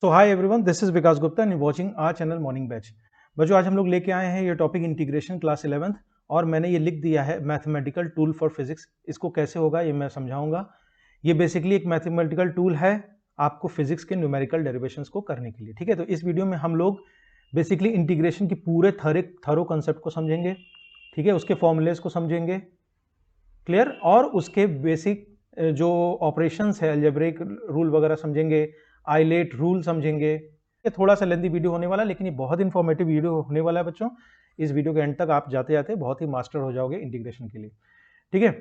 So hi everyone, this is Vikas Gupta and watching our channel morning batch. बच्चों, आज हम लोग लेके आए हैं ये टॉपिक इंटीग्रेशन क्लास 11th और मैंने ये लिख दिया है मैथमेटिकल टूल फॉर फिजिक्स। इसको कैसे होगा ये मैं समझाऊंगा। ये बेसिकली एक मैथमेटिकल टूल है आपको फिजिक्स के न्यूमेरिकल डेरिवेशंस को करने के लिए। ठीक है, तो इस वीडियो में हम लोग बेसिकली इंटीग्रेशन की पूरे थरो कंसेप्ट को समझेंगे। ठीक है, उसके फॉर्मूलेस को समझेंगे, क्लियर, और उसके बेसिक जो ऑपरेशंस है अलजेब्रिक रूल वगैरह समझेंगे, आइलेट रूल समझेंगे। ये थोड़ा सा लेंथी वीडियो होने वाला है, लेकिन ये बहुत इंफॉर्मेटिव वीडियो होने वाला है बच्चों। इस वीडियो के एंड तक आप जाते जाते बहुत ही मास्टर हो जाओगे इंटीग्रेशन के लिए। ठीक है,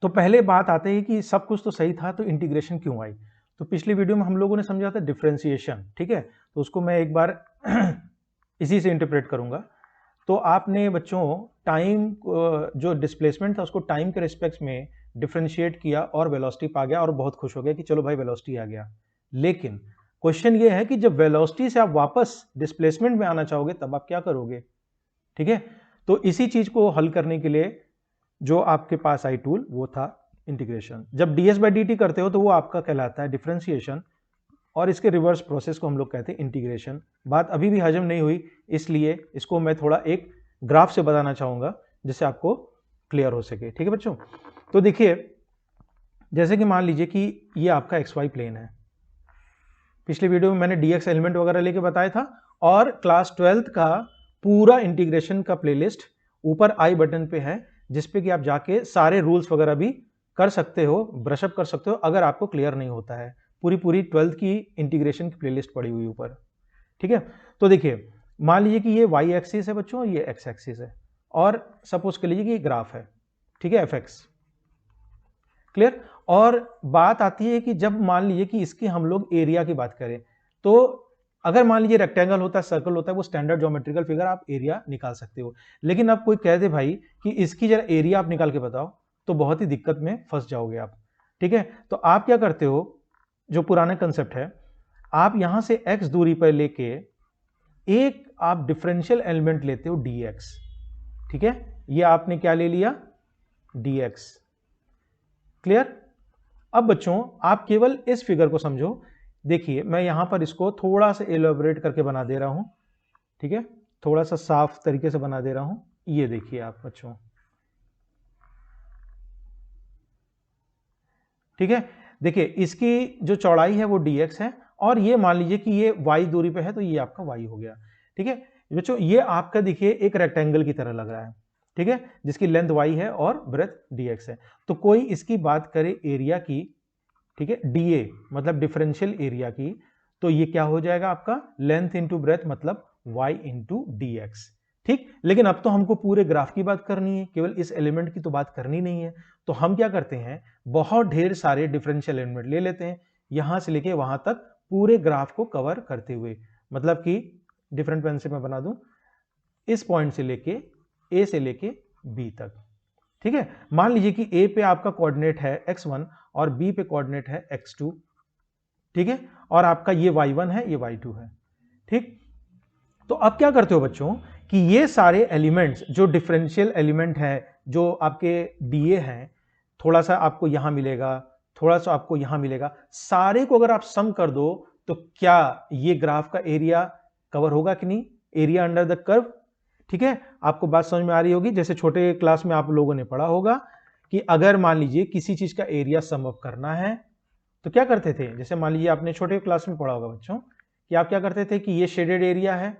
तो पहले बात आते हैं कि सब कुछ तो सही था, तो इंटीग्रेशन क्यों आई। तो पिछली वीडियो में हम लोगों ने समझा था डिफरेंशिएशन। ठीक है, तो उसको मैं एक बार इसी से इंटरप्रेट करूंगा। तो आपने बच्चों टाइम जो डिस्प्लेसमेंट था उसको टाइम के रिस्पेक्ट में डिफरेंशिएट किया और वेलोसिटी पा गया और बहुत खुश हो गया कि चलो भाई वेलोसिटी आ गया। लेकिन क्वेश्चन ये है कि जब वेलोसिटी से आप वापस डिस्प्लेसमेंट में आना चाहोगे तब आप क्या करोगे। ठीक है, तो इसी चीज को हल करने के लिए जो आपके पास आई टूल वो था इंटीग्रेशन। जब ds/dt करते हो तो वो आपका कहलाता है डिफरेंशिएशन और इसके रिवर्स प्रोसेस को हम लोग कहते हैं इंटीग्रेशन। बात अभी भी हजम नहीं हुई, इसलिए इसको मैं थोड़ा एक ग्राफ से बताना चाहूंगा जिससे आपको क्लियर हो सके। ठीक है बच्चों, तो देखिए जैसे कि मान लीजिए कि ये आपका XY प्लेन है। पिछले वीडियो में मैंने dx एलिमेंट वगैरह लेके बताया था और क्लास 12th का पूरा इंटीग्रेशन का प्लेलिस्ट ऊपर आई बटन पे है, जिसपे कि आप जाके सारे रूल्स वगैरह भी कर सकते हो, ब्रशअप कर सकते हो अगर आपको क्लियर नहीं होता है। पूरी 12th की इंटीग्रेशन की प्लेलिस्ट पड़ी हुई ऊपर। ठीक है, तो देखिए मान लीजिए कि ये y एक्सिस है बच्चों, ये x एक्सिस है और सपोज कर लीजिए कि ये ग्राफ है। ठीक है, fx, क्लियर। और बात आती है कि जब मान लीजिए कि इसकी हम लोग एरिया की बात करें, तो अगर मान लीजिए रेक्टेंगल होता है, सर्कल होता है, वो स्टैंडर्ड ज्योमेट्रिकल फिगर आप एरिया निकाल सकते हो। लेकिन अब कोई कह दे भाई कि इसकी जरा एरिया आप निकाल के बताओ, तो बहुत ही दिक्कत में फंस जाओगे आप। ठीक है, तो आप क्या करते हो, जो पुराना कंसेप्ट है, आप यहां से x दूरी पर लेके एक आप डिफरेंशियल एलिमेंट लेते हो dx। ठीक है, ये आपने क्या ले लिया, dx, क्लियर। अब बच्चों आप केवल इस फिगर को समझो। देखिए मैं यहां पर इसको थोड़ा सा एलोबरेट करके बना दे रहा हूं। ठीक है, थोड़ा सा साफ तरीके से बना दे रहा हूं। ये देखिए आप बच्चों, ठीक है, देखिए इसकी जो चौड़ाई है वो dx है और ये मान लीजिए कि ये y दूरी पे है, तो ये आपका y हो गया। ठीक है बच्चों, ये आपका देखिए एक रेक्टेंगल की तरह लग रहा है। ठीक है, जिसकी लेंथ y है और ब्रेथ dx है। तो कोई इसकी बात करे एरिया की, ठीक है, dA मतलब डिफरेंशियल एरिया की, तो ये क्या हो जाएगा आपका लेंथ इंटू ब्रेथ मतलब y इंटू dx। ठीक, लेकिन अब तो हमको पूरे ग्राफ की बात करनी है, केवल इस एलिमेंट की तो बात करनी नहीं है। तो हम क्या करते हैं, बहुत ढेर सारे डिफरेंशियल एलिमेंट ले लेते हैं, यहां से लेके वहां तक पूरे ग्राफ को कवर करते हुए। मतलब कि डिफरेंट पेन से मैं बना दूं, इस पॉइंट से लेके ए से लेके बी तक। ठीक है, मान लीजिए कि ए पे आपका कोऑर्डिनेट है x1 और बी पे कोऑर्डिनेट है x2। ठीक है, और आपका ये y1 है, ये y2 है। ठीक, तो अब क्या करते हो बच्चों कि ये सारे एलिमेंट्स जो डिफरेंशियल एलिमेंट है, जो आपके डीए हैं, थोड़ा सा आपको यहां मिलेगा, थोड़ा सा आपको यहां मिलेगा, सारे को अगर आप सम कर दो तो क्या ये ग्राफ का एरिया कवर होगा कि नहीं, एरिया अंडर द कर्व। ठीक है, आपको बात समझ में आ रही होगी। जैसे छोटे क्लास में आप लोगों ने पढ़ा होगा कि अगर मान लीजिए किसी चीज का एरिया सम अप करना है तो क्या करते थे, जैसे मान लीजिए आपने छोटे क्लास में पढ़ा होगा बच्चों कि आप क्या करते थे कि ये शेडेड एरिया है।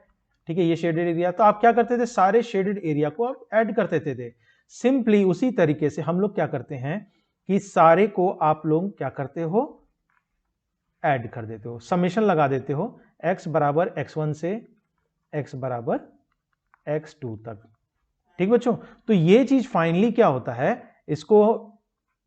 ठीक है, ये शेडेड एरिया, तो आप क्या करते थे, सारे शेडेड एरिया को आप ऐड करते थे। सिंपली उसी तरीके से हम लोग क्या करते हैं कि सारे को आप लोग क्या करते हो, ऐड कर देते हो, समेशन लगा देते हो, x बराबर x1 से x बराबर x2 तक। ठीक बच्चों, तो ये चीज फाइनली क्या होता है, इसको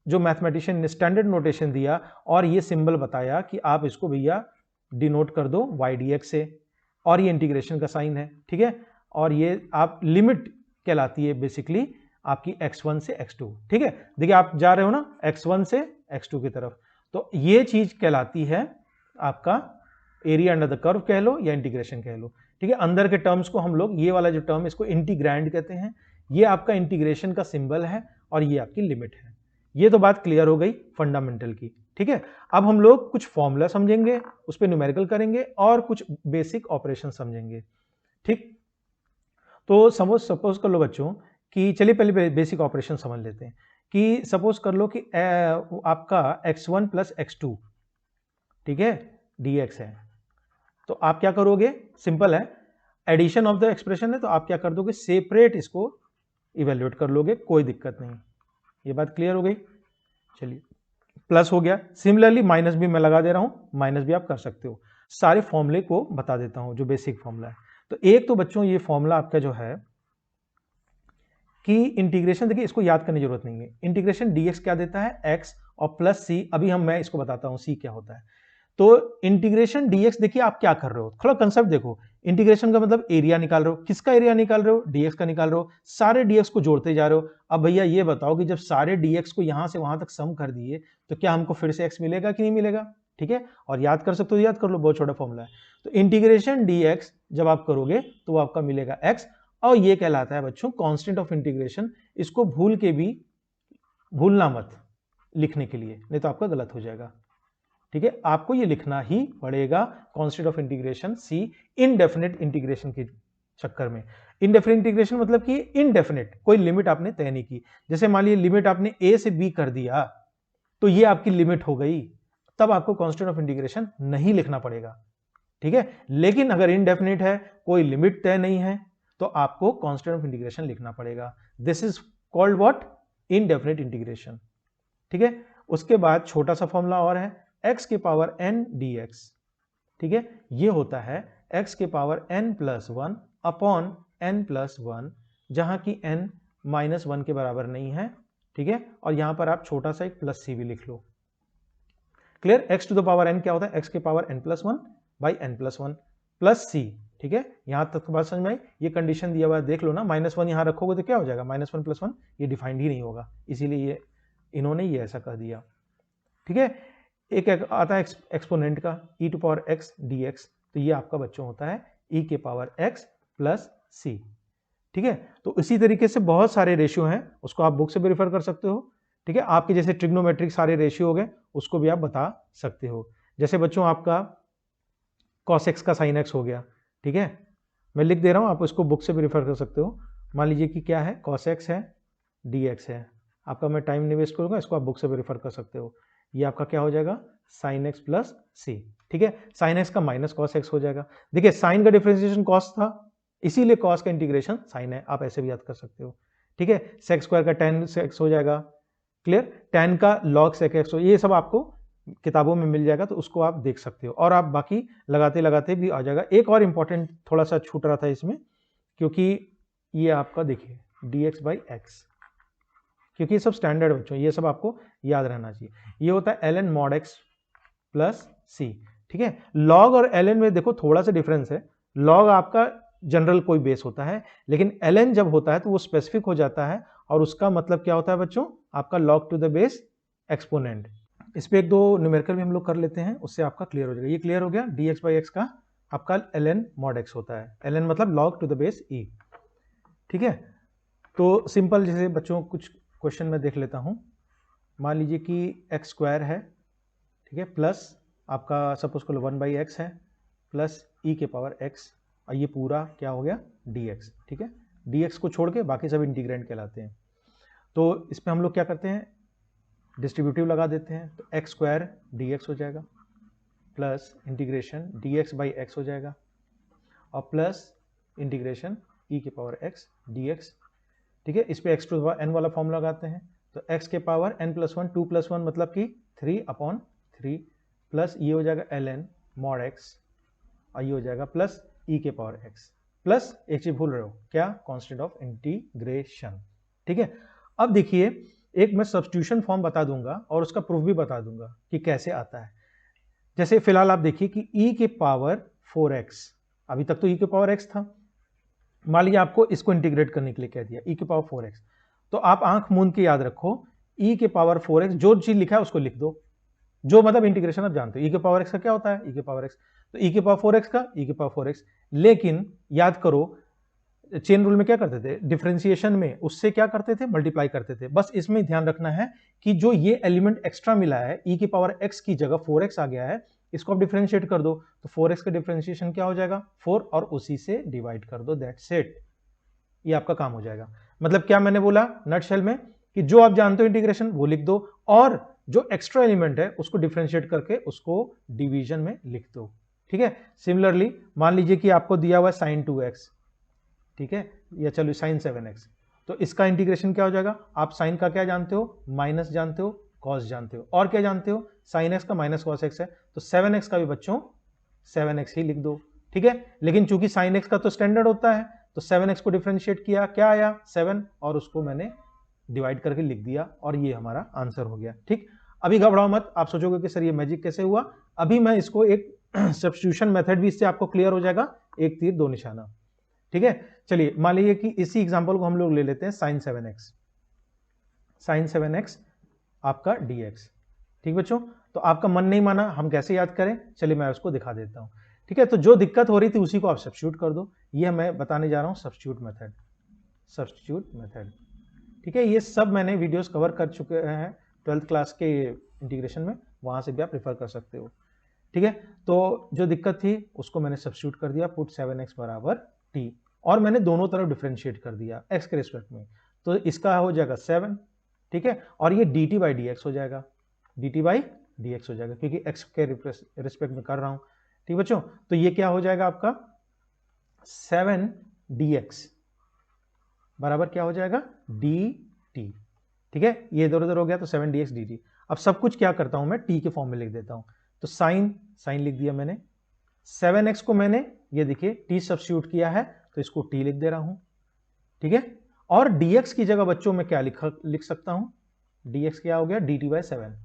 जो मैथमेटिशियन ने स्टैंडर्ड नोटेशन दिया और ये सिंबल बताया कि आप इसको भैया डिनोट कर दो y dx से, और ये इंटीग्रेशन का साइन है। ठीक है, और ये आप लिमिट कहलाती है बेसिकली आपकी x1 से x2। ठीक है, देखिए आप जा रहे हो ना x1 से x2 की तरफ, तो ये चीज कहलाती है आपका एरिया अंडर द कर्व कह लो या इंटीग्रेशन कह लो। ठीक है, अंदर के टर्म्स को हम लोग, ये वाला जो टर्म इसको इंटीग्रैंड कहते हैं, ये आपका इंटीग्रेशन का सिंबल है और ये आपकी लिमिट है। ये तो बात क्लियर हो गई फंडामेंटल की। ठीक है, अब हम लोग कुछ फॉर्मूला समझेंगे, उस पर न्यूमेरिकल करेंगे और कुछ बेसिक ऑपरेशन समझेंगे। ठीक, तो सपोज कर लो बच्चों कि चलिए पहले बेसिक ऑपरेशन समझ लेते हैं कि सपोज कर लो कि आपका x1 प्लस x2, ठीक है, dx है। तो आप क्या करोगे, सिंपल है, एडिशन ऑफ द एक्सप्रेशन है, तो आप क्या कर दोगे, सेपरेट इसको इवेल्युएट कर लोगे, कोई दिक्कत नहीं। ये बात क्लियर हो गई। चलिए, प्लस हो गया, सिमिलरली माइनस भी मैं लगा दे रहा हूं, माइनस भी आप कर सकते हो। सारे फॉर्मूले को बता देता हूं जो बेसिक फॉर्मूला है। तो एक तो बच्चों ये फॉर्मूला आपका जो है कि इंटीग्रेशन, देखिए इसको याद करने की जरूरत नहीं है, इंटीग्रेशन dx क्या देता है, x, और प्लस c, अभी मैं इसको बताता हूं c क्या होता है। तो इंटीग्रेशन dx, देखिए आप क्या कर रहे हो, थोड़ा कंसेप्ट देखो। इंटीग्रेशन का मतलब एरिया निकाल रहे हो, किसका एरिया निकाल रहे हो, dx का निकाल रहे हो, सारे dx को जोड़ते जा रहे हो। अब भैया ये बताओ कि जब सारे dx को यहां से वहां तक सम कर दिए तो क्या हमको फिर से x मिलेगा कि नहीं मिलेगा, ठीक है। और याद कर सकते हो, याद कर लो, बहुत छोटा फॉर्मूला है। तो इंटीग्रेशन dx जब आप करोगे तो वो आपका मिलेगा x, और ये कहलाता है बच्चों कांस्टेंट ऑफ इंटीग्रेशन। इसको भूल के भी भूलना मत लिखने के लिए, नहीं तो आपका गलत हो जाएगा, ठीक है। आपको ये लिखना ही पड़ेगा, constant of integration c, indefinite integration के चक्कर में। इनडेफिनेट इंटीग्रेशन मतलब कि इनडेफिनेट, कोई लिमिट आपने तय नहीं की। जैसे मान लीजिए लिमिट आपने a से b कर दिया, तो ये आपकी लिमिट हो गई, तब आपको कांस्टेंट ऑफ इंटीग्रेशन नहीं लिखना पड़ेगा, ठीक है। लेकिन अगर इनडेफिनेट है, कोई लिमिट तय नहीं है, तो आपको कांस्टेंट ऑफ इंटीग्रेशन लिखना पड़ेगा। This is called what, indefinite integration, ठीक है। उसके बाद छोटा सा फॉर्मूला और है, x के पावर n dx, ठीक है। ये होता है x के power n plus 1 upon n plus 1, जहां की n माइनस 1 के बराबर नहीं है, ठीक है। और यहां पर आप छोटा सा एक प्लस c भी लिख लो। Clear, x to the power n क्या होता है, x के power n plus 1 by n plus 1 plus c, ठीक है। यहां तक बात समझ में आई। ये कंडीशन दिया हुआ है, देख लो ना, माइनस 1 यहां रखोगे तो क्या हो जाएगा, माइनस 1 प्लस 1, ये डिफाइंड ही नहीं होगा, इसीलिए ये इन्होंने ये ऐसा कर दिया, ठीक है। एक आता है एक्सपोनेंट का, e to power x dx, तो ये आपका बच्चों होता है e के पावर x प्लस c, ठीक है। तो इसी तरीके से बहुत सारे रेशियो हैं, उसको आप बुक से भी रेफर कर सकते हो, ठीक है। आपके जैसे ट्रिग्नोमेट्रिक सारे रेशियो हो गए, उसको भी आप बता सकते हो। जैसे बच्चों आपका cos x का sin x हो गया, ठीक है, मैं लिख दे रहा हूं, आप इसको बुक से भी रेफर कर सकते हो। मान लीजिए कि क्या है, cos x है, dx है, आपका मैं टाइम नहीं वेस्ट करूंगा, इसको आप बुक से भी रेफर कर सकते हो। ये आपका क्या हो जाएगा, sin x प्लस c, ठीक है। sin x का माइनस cos x हो जाएगा। देखिए साइन का डिफरेंशिएशन cos था, इसीलिए cos का इंटीग्रेशन sin है, आप ऐसे भी याद कर सकते हो, ठीक है। sec स्क्वायर का tan x हो जाएगा, क्लियर, tan का log sec x हो, ये सब आपको किताबों में मिल जाएगा, तो उसको आप देख सकते हो, और आप बाकी लगाते लगाते भी आ जाएगा। एक और इंपॉर्टेंट थोड़ा सा छूट रहा था इसमें, क्योंकि ये आपका देखिए dx बाई x, क्योंकि ये सब स्टैंडर्ड बच्चों, ये सब आपको याद रहना चाहिए। ये होता है ln mod x plus c, ठीक है। log और ln में देखो थोड़ा सा डिफरेंस है, log आपका जनरल कोई बेस होता है, लेकिन ln जब होता है तो वो स्पेसिफिक हो जाता है, और उसका मतलब क्या होता है बच्चों, आपका log to the base exponent. इस पे एक दो न्यूमेरिकल भी हम लोग कर लेते हैं, उससे आपका क्लियर हो जाएगा। ये क्लियर हो गया, dx बाई x का आपका ln mod x होता है, ln मतलब log to the base e, ठीक है। तो सिंपल जैसे बच्चों कुछ क्वेश्चन में देख लेता हूं। मान लीजिए कि x स्क्वायर है, ठीक है, प्लस आपका सपोज करो 1 बाई एक्स है, प्लस e के पावर x, और ये पूरा क्या हो गया dx, ठीक है। dx को छोड़ के बाकी सब इंटीग्रेंट कहलाते हैं। तो इसमें हम लोग क्या करते हैं, डिस्ट्रीब्यूटिव लगा देते हैं, तो एक्स स्क्वायर dx हो जाएगा, plus integration dx by x हो जाएगा, और प्लस इंटीग्रेशन e के पावर x dx, ठीक है। इस पे x टू द n वाला फॉर्मूला लगाते हैं, तो x के पावर n प्लस 1, 2 प्लस 1 मतलब कि 3 अपॉन 3, प्लस ये हो जाएगा ln mod x, और ये हो जाएगा प्लस e के पावर x, प्लस एक चीज भूल रहे हो क्या, कांस्टेंट ऑफ इंटीग्रेशन, ठीक है। अब देखिए एक मैं सब्स्टिट्यूशन फॉर्म बता दूंगा और उसका प्रूफ भी बता दूंगा कि कैसे आता है। जैसे फिलहाल आप देखिए कि e के पावर 4x, अभी तक तो e के पावर x था, मान लीजिए आपको इसको इंटीग्रेट करने के लिए कह दिया e के पावर 4x, तो आप आंख मूंद के याद रखो, e के पावर 4x जो चीज लिखा है उसको लिख दो, जो मतलब इंटीग्रेशन आप जानते हो, e के पावर x का क्या होता है, e के पावर x, तो e के पावर 4x का e के पावर 4x। लेकिन याद करो चेन रूल में क्या करते थे, डिफरेंशिएशन में उससे क्या करते थे, मल्टीप्लाई करते थे। बस इसमें ध्यान रखना है कि जो ये एलिमेंट एक्स्ट्रा मिला है, e की पावर x की जगह 4x आ गया है, इसको आप डिफरेंशिएट कर दो तो 4x का डिफरेंशिएशन क्या हो जाएगा, 4, और उसी से डिवाइड कर दो, दैट्स इट। ये आपका काम हो जाएगा। मतलब क्या मैंने बोला नटशेल में कि जो आप जानते हो इंटीग्रेशन वो लिख दो, और जो एक्स्ट्रा एलिमेंट है उसको डिफरेंशिएट करके उसको डिवीजन में लिख दो। ठीक है। सिमिलरली मान लीजिए कि आपको दिया हुआ है sin 2x, ठीक है, या चलो sin 7x, तो इसका इंटीग्रेशन क्या हो जाएगा, आप साइन का क्या जानते हो, माइनस जानते हो, कॉस जानते हो, और क्या जानते हो, sin x का माइनस कॉस x है, तो 7x का भी बच्चों 7x ही लिख दो। ठीक है। लेकिन चूंकि sin x का तो स्टैंडर्ड होता है, तो 7x को डिफरेंशिएट किया, क्या आया 7, और उसको मैंने डिवाइड करके लिख दिया, और ये हमारा आंसर हो गया। ठीक। अभी घबराओ मत, आप सोचोगे कि सर ये मैजिक कैसे हुआ। अभी मैं इसको एक सब्स्टिट्यूशन मेथड भी इससे आपको क्लियर हो जाएगा, एक तीर दो निशाना। ठीक है। चलिए मान लीजिए कि इसी एग्जांपल को हम लोग ले लेते हैं sin 7x, sin 7x आपका dx। ठीक बच्चों, तो आपका मन नहीं माना, हम कैसे याद करें, चलिए मैं उसको दिखा देता हूं। ठीक है। तो जो दिक्कत हो रही थी उसी को आप सब्स्टिट्यूट कर दो, ये मैं बताने जा रहा हूं सब्स्टिट्यूट मेथड, सब्स्टिट्यूट मेथड। ठीक है। ये सब मैंने वीडियोस कवर कर चुके हैं 12th क्लास के इंटीग्रेशन में, वहां से भी आप रेफर कर सकते हो। ठीक है। तो जो दिक्कत थी उसको मैंने सब्स्टिट्यूट कर दिया, पुट 7x बराबर t, और मैंने दोनों तरफ डिफरेंशिएट कर दिया x के रिस्पेक्ट में, तो इसका हो जाएगा 7। ठीक है। और ये dt बाई dx हो जाएगा, dt बाई dx हो जाएगा, क्योंकि x के रिस्पेक्ट में कर रहा हूं। ठीक बच्चों, तो ये क्या हो जाएगा आपका 7 dx बराबर क्या हो जाएगा dt। ठीक है। ये इधर उधर हो गया, तो 7 dx dt। अब सब कुछ क्या करता हूं मैं, t के फॉर्म में लिख देता हूं, तो साइन लिख दिया मैंने, 7x को मैंने ये देखिए t सब्स्टिट्यूट किया है, तो इसको t लिख दे रहा हूं। ठीक है। और dx की जगह बच्चों में क्या लिख सकता हूं, dx क्या हो गया dt बाई 7।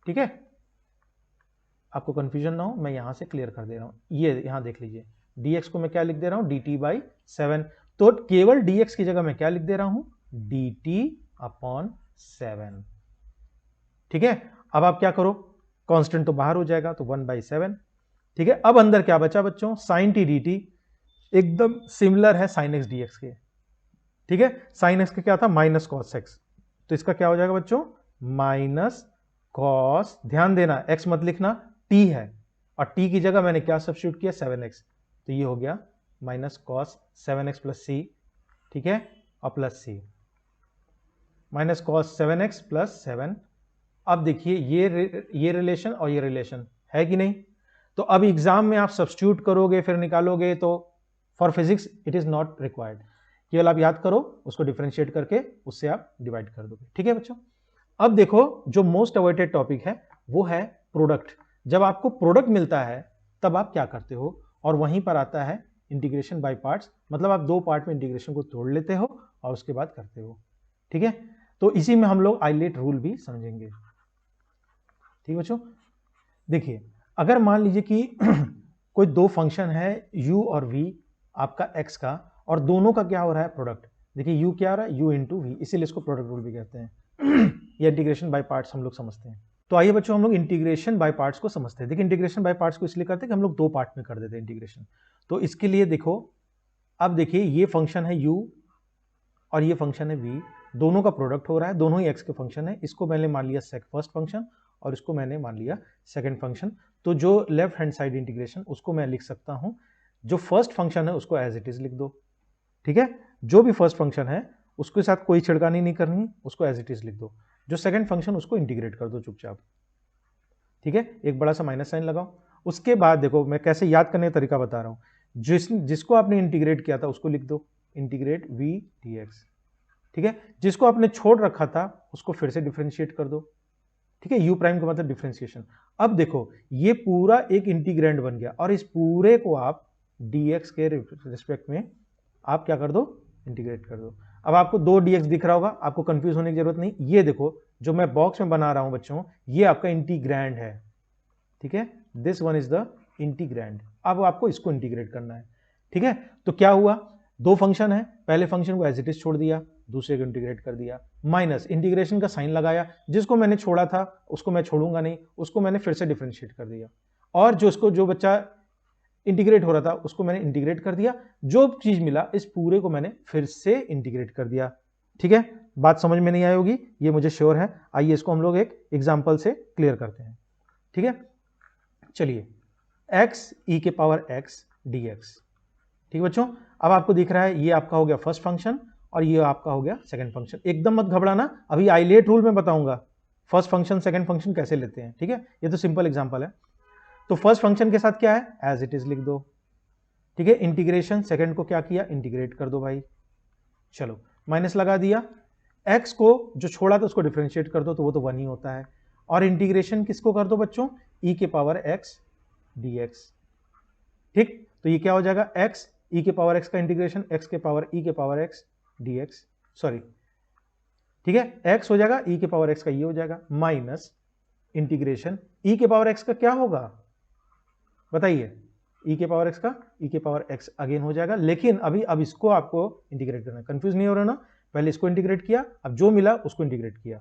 ठीक है। आपको कंफ्यूजन ना हो, मैं यहां से क्लियर कर दे रहा हूं। ये यहां देख लीजिए, dx को मैं क्या लिख दे रहा हूं, dt बाई 7। तो केवल dx की जगह मैं क्या लिख दे रहा हूं, dt अपॉन 7। ठीक है। अब आप क्या करो, कांस्टेंट तो बाहर हो जाएगा, तो 1/7। ठीक है। अब अंदर क्या बचा बच्चों, sin t dt एकदम सिमिलर है sin x dx के। ठीक है। sin x का क्या था, माइनस कॉस x, तो इसका क्या हो जाएगा बच्चों, माइनस कॉस, ध्यान देना x मत लिखना, t है, और t की जगह मैंने क्या सब्स्टिट्यूट किया 7x, तो ये हो गया minus cos 7x plus c। ठीक है। और plus c, minus cos 7x plus 7। अब देखिए ये रिलेशन और ये रिलेशन है कि नहीं, तो अब एग्जाम में आप सब्स्टिट्यूट करोगे फिर निकालोगे, तो for physics it is not required, केवल आप याद करो, उसको डिफरेंशिएट करके उससे आप डिवाइड कर दोगे। ठीक है बच्चों। अब देखो जो मोस्ट अवॉइडेड टॉपिक है वो है प्रोडक्ट। जब आपको प्रोडक्ट मिलता है तब आप क्या करते हो, और वहीं पर आता है इंटीग्रेशन बाय पार्ट्स, मतलब आप दो पार्ट में इंटीग्रेशन को तोड़ लेते हो और उसके बाद करते हो। ठीक है। तो इसी में हम लोग आइलेट रूल भी समझेंगे। ठीक बच्चों, देखिए अगर मान लीजिए कि कोई दो फंक्शन है u और v आपका x का, और दोनों का क्या हो रहा है, प्रोडक्ट। देखिए u क्या आ रहा है, u इंटू वी, इसीलिए इसको प्रोडक्ट रूल भी कहते हैं। या इंटीग्रेशन बाय पार्ट्स हम लोग समझते हैं। तो आइए बच्चों हम लोग इंटीग्रेशन बाय पार्ट्स को समझते हैं। देखिए इंटीग्रेशन बाय पार्ट्स को इसलिए करते हैं कि हम लोग दो पार्ट में कर देते हैं इंटीग्रेशन। तो इसके लिए देखो, अब देखिए ये फंक्शन है u और ये फंक्शन है v, दोनों का प्रोडक्ट हो रहा है, दोनों ही x के फंक्शन है। इसको मैंने मान लिया फर्स्ट फंक्शन और इसको मैंने मान लिया सेकंड फंक्शन। तो जो लेफ्ट हैंड साइड इंटीग्रेशन उसको मैं लिख सकता हूं, जो फर्स्ट फंक्शन है उसको एज इट इज लिख दो। ठीक है। जो भी फर्स्ट फंक्शन है उसके साथ कोई छिड़कानी नहीं करनी, उसको एज इट इज लिख दो। जो सेकंड फंक्शन उसको इंटीग्रेट कर दो चुपचाप। ठीक है। एक बड़ा सा माइनस साइन लगाओ। उसके बाद देखो मैं कैसे याद करने का तरीका बता रहा हूं, जिसको आपने इंटीग्रेट किया था उसको लिख दो, इंटीग्रेट v dx। ठीक है। जिसको आपने छोड़ रखा था उसको फिर से डिफरेंशिएट कर दो। ठीक है। यू प्राइम का मतलब डिफरेंशिएशन। अब देखो ये पूरा एक इंटीग्रेंड बन गया, और इस पूरे को आप dx के रिस्पेक्ट में आप क्या कर दो, इंटीग्रेट कर दो। अब आपको दो dx दिख रहा होगा, आपको कंफ्यूज होने की जरूरत नहीं। ये देखो जो मैं बॉक्स में बना रहा हूं बच्चों, ये आपका इंटीग्रैंड है। ठीक है। This one is the integrand. अब आपको इसको इंटीग्रेट करना है। ठीक है। तो क्या हुआ, दो फंक्शन है, पहले फंक्शन को एज इट इज छोड़ दिया, दूसरे को इंटीग्रेट कर दिया, माइनस इंटीग्रेशन का साइन लगाया, जिसको मैंने छोड़ा था उसको मैं छोड़ूंगा नहीं, उसको मैंने फिर से डिफरेंशिएट कर दिया। और जो बच्चा इंटीग्रेट हो रहा था उसको मैंने इंटीग्रेट कर दिया, जो चीज मिला इस पूरे को मैंने फिर से इंटीग्रेट कर दिया। ठीक है, बात समझ में नहीं आई होगी ये मुझे श्योर है। आइए इसको हम लोग एक एग्जाम्पल से क्लियर करते हैं। ठीक है, चलिए x e के पावर x dx। ठीक बच्चों, अब आपको दिख रहा है ये आपका हो गया फर्स्ट फंक्शन और ये आपका हो गया सेकंड फंक्शन। एकदम मत घबराना, अभी आइलेट रूल में बताऊंगा फर्स्ट फंक्शन सेकंड फंक्शन कैसे लेते हैं। ठीक है, ये तो सिंपल एग्जांपल है। तो फर्स्ट फंक्शन के साथ क्या है, एज इट इज लिख दो। ठीक है, इंटीग्रेशन सेकंड को क्या किया, इंटीग्रेट कर दो भाई। चलो माइनस लगा दिया, x को जो छोड़ा था उसको डिफरेंशिएट कर दो तो वो तो 1 ही होता है। और इंटीग्रेशन किसको कर दो बच्चों, e के पावर x dx। ठीक, तो ये क्या हो जाएगा, x e के पावर x का इंटीग्रेशन x के पावर e के पावर x dx, सॉरी ठीक है, x हो जाएगा e के पावर x का ये हो जाएगा माइनस इंटीग्रेशन e के पावर x का क्या होगा बताइए, e के पावर x का e के पावर x अगेन हो जाएगा। लेकिन अभी अब इसको आपको इंटीग्रेट करना है, कंफ्यूज नहीं हो रहा ना, पहले इसको इंटीग्रेट किया अब जो मिला उसको इंटीग्रेट किया,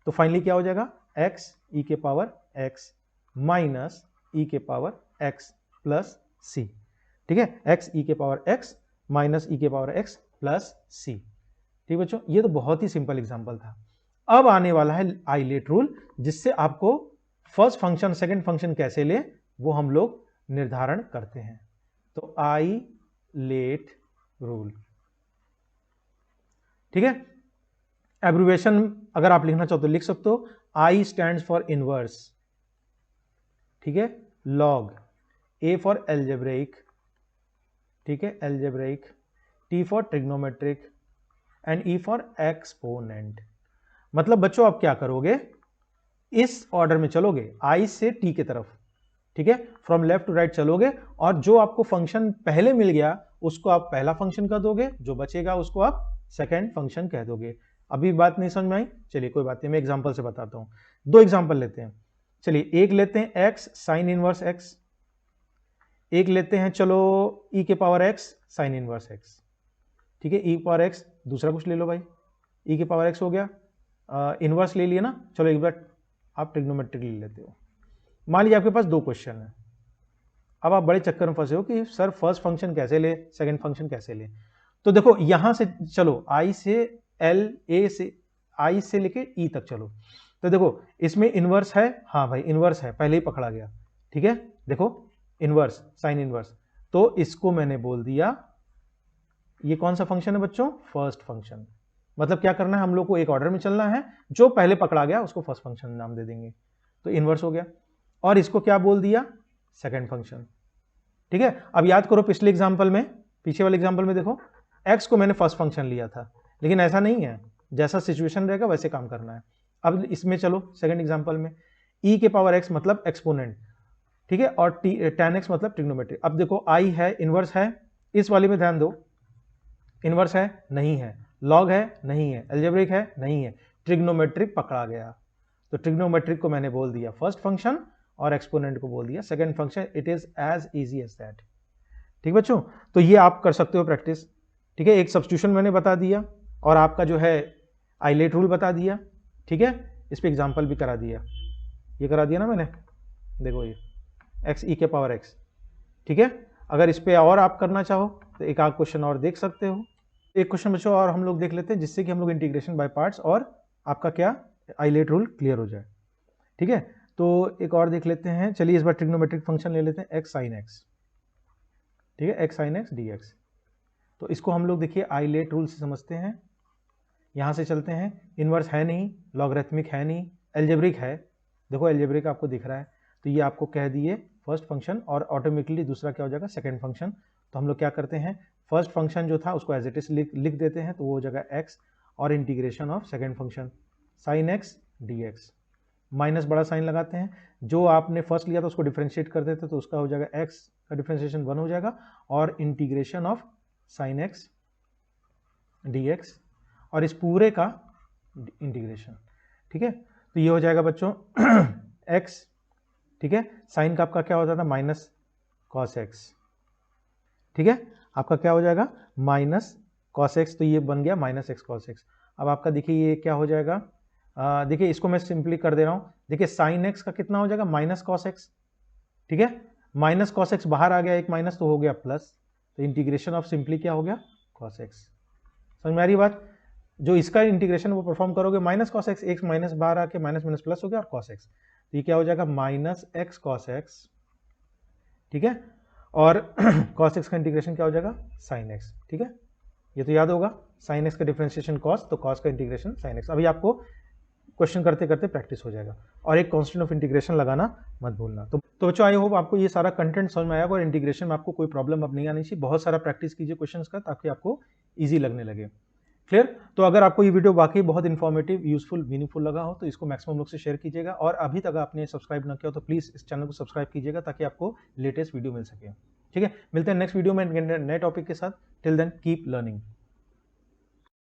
तो फाइनली क्या हो जाएगा, x e के पावर x माइनस e के पावर x प्लस c। ठीक है, x e के पावर x माइनस e के पावर x प्लस c। ठीक बच्चों, ये तो बहुत ही सिंपल एग्जांपल था। अब आने वाला है आइलेट रूल, जिससे आपको फर्स्ट फंक्शन सेकंड फंक्शन कैसे ले वो हम लोग निर्धारण करते हैं। तो आइलेट रूल, ठीक है, एब्रिविएशन अगर आप लिखना चाहो तो लिख सकते हो, आई स्टैंड्स फॉर इनवर्स, ठीक है, लॉग, ए फॉर एल्जेब्रिक, ठीक है, algebraic, T for trigonometric and E for exponent. मतलब बच्चों आप क्या करोगे, इस ऑर्डर में चलोगे आई से टी की तरफ, ठीक है, फ्रॉम लेफ्ट टू राइट चलोगे और जो आपको फंक्शन पहले मिल गया उसको आप पहला फंक्शन कह दोगे, जो बचेगा उसको आप सेकंड फंक्शन कह दोगे। अभी बात नहीं समझ में आई, चलिए कोई बात नहीं, मैं एग्जांपल से बताता हूं। दो एग्जांपल लेते हैं, चलिए एक लेते हैं x साइन इनवर्स x, एक लेते हैं चलो e के power x sine inverse x। ठीक है, e के पावर x, दूसरा कुछ ले लो भाई, e के पावर x हो गया, इनवर्स ले लिया ना, चलो एक बार आप ट्रिग्नोमेट्रिक ले लेते हो। मान लीजिए आपके पास दो क्वेश्चन है, अब आप बड़े चक्कर में फंसे हो कि सर फर्स्ट फंक्शन कैसे ले सेकंड फंक्शन कैसे ले। तो देखो यहां से चलो आई से एल, ए से आई से लेके ई तक चलो, तो देखो इसमें इनवर्स है, हाँ भाई इनवर्स है, पहले ही पकड़ा गया। ठीक है, देखो इनवर्स साइन इनवर्स, तो इसको मैंने बोल दिया ये कौन सा फंक्शन है बच्चों, फर्स्ट फंक्शन। मतलब क्या करना है, हम लोग को एक ऑर्डर में चलना है, जो पहले पकड़ा गया उसको फर्स्ट फंक्शन नाम दे देंगे, तो इनवर्स हो गया। और इसको क्या बोल दिया, सेकंड फंक्शन। ठीक है, अब याद करो पिछले एग्जांपल में, पीछे वाले एग्जांपल में देखो x को मैंने फर्स्ट फंक्शन लिया था, लेकिन ऐसा नहीं है, जैसा सिचुएशन रहेगा वैसे काम करना है। अब इसमें चलो सेकंड एग्जांपल में e के पावर x मतलब एक्सपोनेंट, ठीक है, और tan x मतलब ट्रिग्नोमेट्री। अब देखो i है, इनवर्स है, इस वाले में ध्यान दो, इनवर्स है नहीं है, लॉग है नहीं है, अलजेब्रिक है नहीं है, ट्रिग्नोमेट्रिक पकड़ा गया, तो ट्रिग्नोमेट्रिक को मैंने बोल दिया फर्स्ट फंक्शन और एक्सपोनेंट को बोल दिया second function. It is as easy as that. ठीक बच्चों, तो ये आप कर सकते हो प्रैक्टिस। ठीक है, एक सब्स्टिट्यूशन मैंने बता दिया और आपका जो है आइलेट रूल बता दिया। ठीक है, इस पे एग्जांपल भी करा दिया, ये करा दिया ना मैंने, देखो ये x e के पावर x। ठीक है, अगर इस पे और आप करना चाहो तो एक आध क्वेश्चन और देख सकते हो। एक क्वेश्चन बच्चों और हम लोग देख लेते हैं, जिससे कि हम लोग इंटीग्रेशन बाय पार्ट्स और आपका क्या आइलेट रूल क्लियर हो जाए। ठीक है, तो एक और देख लेते हैं, चलिए इस बार ट्रिग्नोमेट्रिक फंक्शन ले लेते हैं x sin x। ठीक है, x sin x dx। तो इसको हम लोग देखिए आइलेट रूल से समझते हैं। यहां से चलते हैं, इनवर्स है नहीं, लॉगरिथमिक है नहीं, एल्जेब्रिक है, देखो एल्जेब्रिक आपको दिख रहा है, तो ये आपको कह दिए फर्स्ट फंक्शन और ऑटोमेटिकली दूसरा क्या हो जाएगा, सेकंड फंक्शन। तो हम लोग क्या करते हैं, फर्स्ट फंक्शन जो था उसको एज इट इज लिख देते हैं, तो वो हो जाएगा x और integration of second function sin x dx, minus बड़ा साइन लगाते हैं, जो आपने फर्स्ट लिया था उसको डिफरेंशिएट कर देते तो उसका हो जाएगा x का डिफरेंशिएशन 1 हो जाएगा, और integration of sin x dx और इस पूरे का इंटीग्रेशन। ठीक है, तो ये हो जाएगा बच्चों x, ठीक है, साइन का आपका क्या हो जाता है माइनस कॉस x। ठीक है, आपका क्या हो जाएगा माइनस कॉस x, तो ये बन गया माइनस x कॉस x। अब आपका देखिए ये क्या हो जाएगा, देखिए इसको मैं सिंपली कर दे रहा हूं, देखिए साइन x का कितना हो जाएगा माइनस कॉस x। ठीक है, माइनस कॉस एक्स बाहर आ गया, एक माइनस तो हो गया प्लस, तो इंटीग्रेशन ऑफ सिंपली क्या हो गया, कॉस एक्स। समझ में आ रही बात? जो इसका इंटीग्रेशन वो परफॉर्म करोगे, माइनस कॉस एक्स, एक माइनस बाहर आके माइनस माइनस प्लस हो गया और कॉस एक्स, तो ये क्या हो जाएगा, माइनस एक्स कॉस एक्स, ठीक है। और कॉस एक्स का इंटीग्रेशन क्या हो जाएगा, साइन एक्स, ठीक है। ये तो याद होगा, साइन एक्स का डिफरेंशिएशन कॉस, तो कॉस का इंटीग्रेशन साइन एक्स। अभी आपको क्वेश्चन करते करते प्रैक्टिस हो जाएगा। और एक कांस्टेंट ऑफ इंटीग्रेशन लगाना मत भूलना। तो बच्चों, आई होप आपको ये सारा कंटेंट समझ में आएगा और इंटीग्रेशन में आपको कोई प्रॉब्लम अब नहीं आनी चाहिए। बहुत सारा प्रैक्टिस कीजिए क्वेश्चंस का, ताकि आपको ईजी लगने लगे। क्लियर? तो अगर आपको ये वीडियो वाकई बहुत इन्फॉर्मेटिव, यूजफुल, मीनिंगफुल लगा हो तो इसको मैक्सिमम लोग से शेयर कीजिएगा। और अभी तक आपने सब्सक्राइब ना किया हो तो प्लीज़ इस चैनल को सब्सक्राइब कीजिएगा, ताकि आपको लेटेस्ट वीडियो मिल सके। ठीक है, मिलते हैं नेक्स्ट वीडियो में नए टॉपिक के साथ। Till then keep learning.